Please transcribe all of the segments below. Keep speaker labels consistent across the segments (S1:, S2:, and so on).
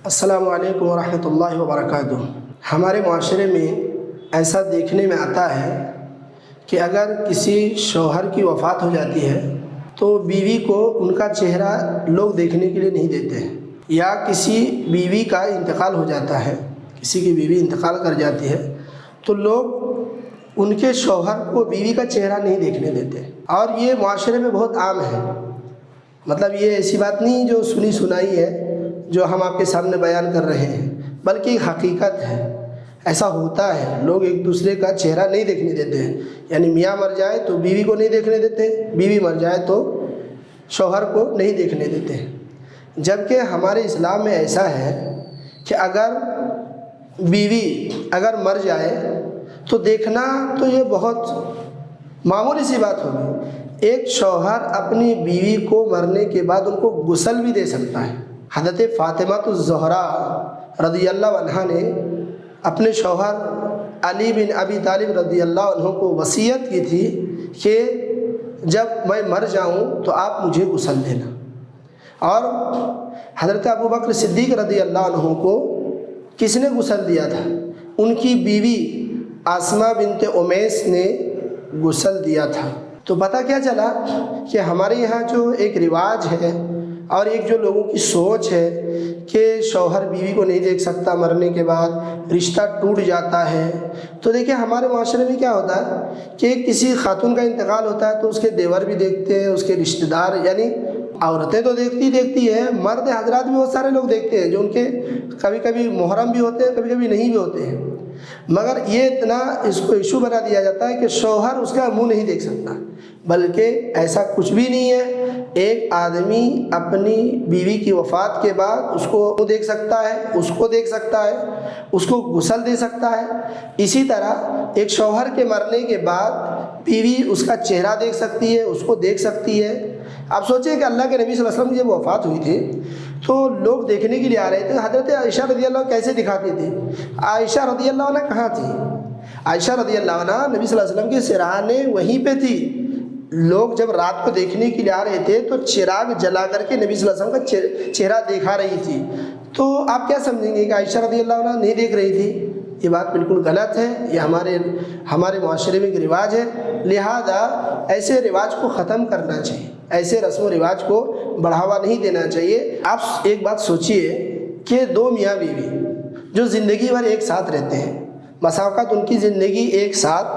S1: السلام علیکم ورحمۃ اللہ وبرکاتہ۔ ہمارے معاشرے میں ایسا دیکھنے میں آتا ہے کہ اگر کسی شوہر کی وفات ہو جاتی ہے تو بیوی کو ان کا چہرہ لوگ دیکھنے کے لیے نہیں دیتے ہیں، یا کسی بیوی کا انتقال ہو جاتا ہے، کسی کی بیوی انتقال کر جاتی ہے تو لوگ ان کے شوہر کو بیوی کا چہرہ نہیں دیکھنے دیتے، اور یہ معاشرے میں بہت عام ہے۔ مطلب یہ ایسی بات نہیں جو سنی سنائی ہے جو ہم آپ کے سامنے بیان کر رہے ہیں، بلکہ ایک حقیقت ہے، ایسا ہوتا ہے۔ لوگ ایک دوسرے کا چہرہ نہیں دیکھنے دیتے ہیں، یعنی میاں مر جائے تو بیوی کو نہیں دیکھنے دیتے، بیوی مر جائے تو شوہر کو نہیں دیکھنے دیتے ہیں۔ جبکہ ہمارے اسلام میں ایسا ہے کہ اگر بیوی مر جائے تو دیکھنا تو یہ بہت معمولی سی بات ہوگی۔ ایک شوہر اپنی بیوی کو مرنے کے بعد ان کو غسل بھی دے سکتا ہے۔ حضرت فاطمہ الزہرا رضی اللہ عنہا نے اپنے شوہر علی بن ابی طالب رضی اللہ عنہ کو وصیت کی تھی کہ جب میں مر جاؤں تو آپ مجھے غسل دینا، اور حضرت ابو بکر صدیق رضی اللہ عنہ کو کس نے غسل دیا تھا؟ ان کی بیوی آسمہ بنت امیس نے غسل دیا تھا۔ تو پتہ کیا چلا کہ ہمارے یہاں جو ایک رواج ہے اور ایک جو لوگوں کی سوچ ہے کہ شوہر بیوی کو نہیں دیکھ سکتا، مرنے کے بعد رشتہ ٹوٹ جاتا ہے۔ تو دیکھیں ہمارے معاشرے میں کیا ہوتا ہے کہ کسی خاتون کا انتقال ہوتا ہے تو اس کے دیور بھی دیکھتے ہیں، اس کے رشتہ دار، یعنی عورتیں تو دیکھتی ہیں، مرد حضرات بھی بہت سارے لوگ دیکھتے ہیں جو ان کے کبھی کبھی محرم بھی ہوتے ہیں، کبھی کبھی نہیں بھی ہوتے ہیں، مگر یہ اتنا اس کو ایشو بنا دیا جاتا ہے کہ شوہر اس کا منہ نہیں دیکھ سکتا، بلکہ ایسا کچھ بھی نہیں ہے۔ ایک آدمی اپنی بیوی کی وفات کے بعد اس کو دیکھ سکتا ہے، اس کو دیکھ سکتا ہے، اس کو غسل دے سکتا ہے۔ اسی طرح ایک شوہر کے مرنے کے بعد بیوی اس کا چہرہ دیکھ سکتی ہے، اس کو دیکھ سکتی ہے۔ آپ سوچیں کہ اللہ کے نبی صلی اللہ علیہ وسلم کی جب وفات ہوئی تھی تو لوگ دیکھنے کے لیے آ رہے تھے، حضرت عائشہ رضی اللہ عنہ کیسے دکھاتی تھی؟ عائشہ رضی اللہ عنہ کہاں تھی؟ عائشہ رضی اللہ عنہ نبی صلی اللہ علیہ وسلم کے سرہانے وہیں پہ تھی۔ لوگ جب رات کو دیکھنے کے لیے آ رہے تھے تو چراغ جلا کر کے نبی صلی اللہ علیہ وسلم کا چہرہ دکھا رہی تھی۔ تو آپ کیا سمجھیں گے کہ عائشہ رضی اللہ عنہ نہیں دیکھ رہی تھی؟ یہ بات بالکل غلط ہے، یہ ہمارے معاشرے میں ایک رواج ہے، لہذا ایسے رواج کو ختم کرنا چاہیے، ایسے رسم و رواج کو بڑھاوا نہیں دینا چاہیے۔ آپ ایک بات سوچئے کہ دو میاں بیوی جو زندگی بھر ایک ساتھ رہتے ہیں، بسا اوقات ان کی زندگی ایک ساتھ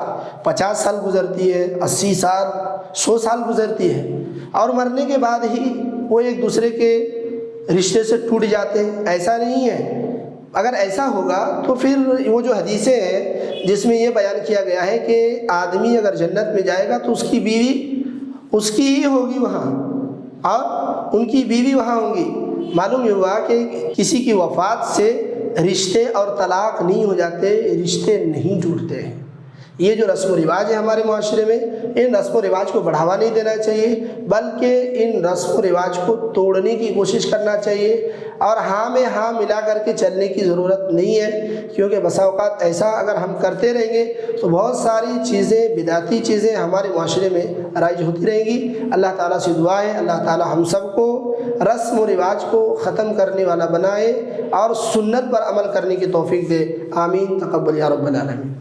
S1: 50 سال گزرتی ہے، 80 سال، 100 سال گزرتی ہے، اور مرنے کے بعد ہی وہ ایک دوسرے کے رشتے سے ٹوٹ جاتے ہیں۔ ایسا نہیں ہے۔ اگر ایسا ہوگا تو پھر وہ جو حدیثیں ہیں جس میں یہ بیان کیا گیا ہے کہ آدمی اگر جنت میں جائے گا تو اس کی بیوی اس کی ہی ہوگی وہاں، اور ان کی بیوی وہاں ہوں گی۔ معلوم یہ ہوا کہ کسی کی وفات سے رشتے اور طلاق نہیں ہو جاتے، رشتے نہیں ٹوٹتے ہیں۔ یہ جو رسم و رواج ہے ہمارے معاشرے میں، ان رسم و رواج کو بڑھاوا نہیں دینا چاہیے، بلکہ ان رسم و رواج کو توڑنے کی کوشش کرنا چاہیے، اور ہاں میں ہاں ملا کر کے چلنے کی ضرورت نہیں ہے، کیونکہ بسا اوقات ایسا اگر ہم کرتے رہیں گے تو بہت ساری چیزیں، بدعتی چیزیں ہمارے معاشرے میں رائج ہوتی رہیں گی۔ اللہ تعالیٰ سے دعا ہے اللہ تعالیٰ ہم سب کو رسم و رواج کو ختم کرنے والا بنائے اور سنت پر عمل کرنے کی توفیق دے۔ آمین، تقبل یا رب العالمین۔